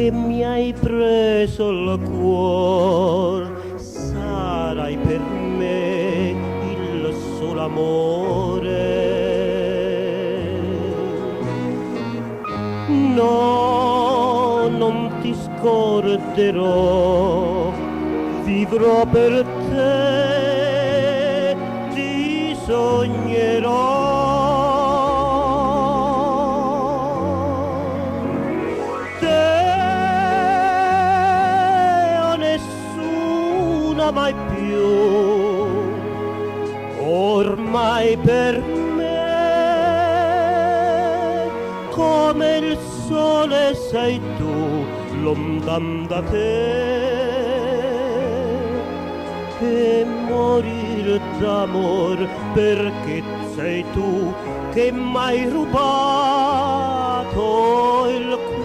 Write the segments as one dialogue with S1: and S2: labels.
S1: che mi hai preso il cuore, sarai per me il solo amore. No, non ti scorderò, vivrò per te, ti sognerò. Mai più, ormai per me, come il sole sei tu, lontan da te, e morir d'amor perché sei tu che m'hai rubato il cuore.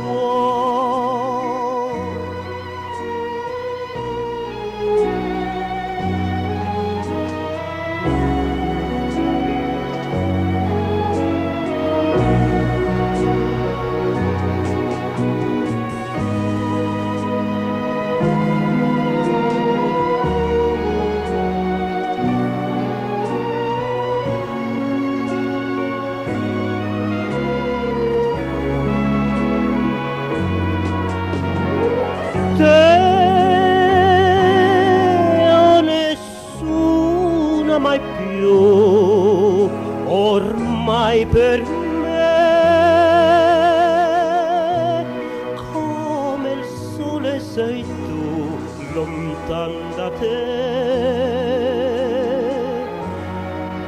S1: Nessuna mai più, ormai per me, come il sole sei tu, lontan da te,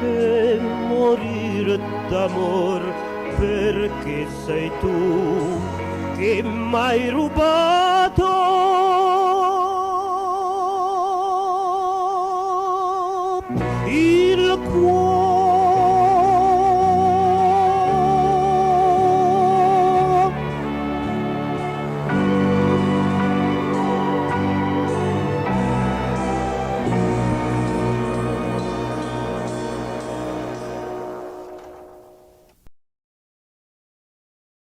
S1: e morir d'amor perché sei tu che m'hai rubato il cuore.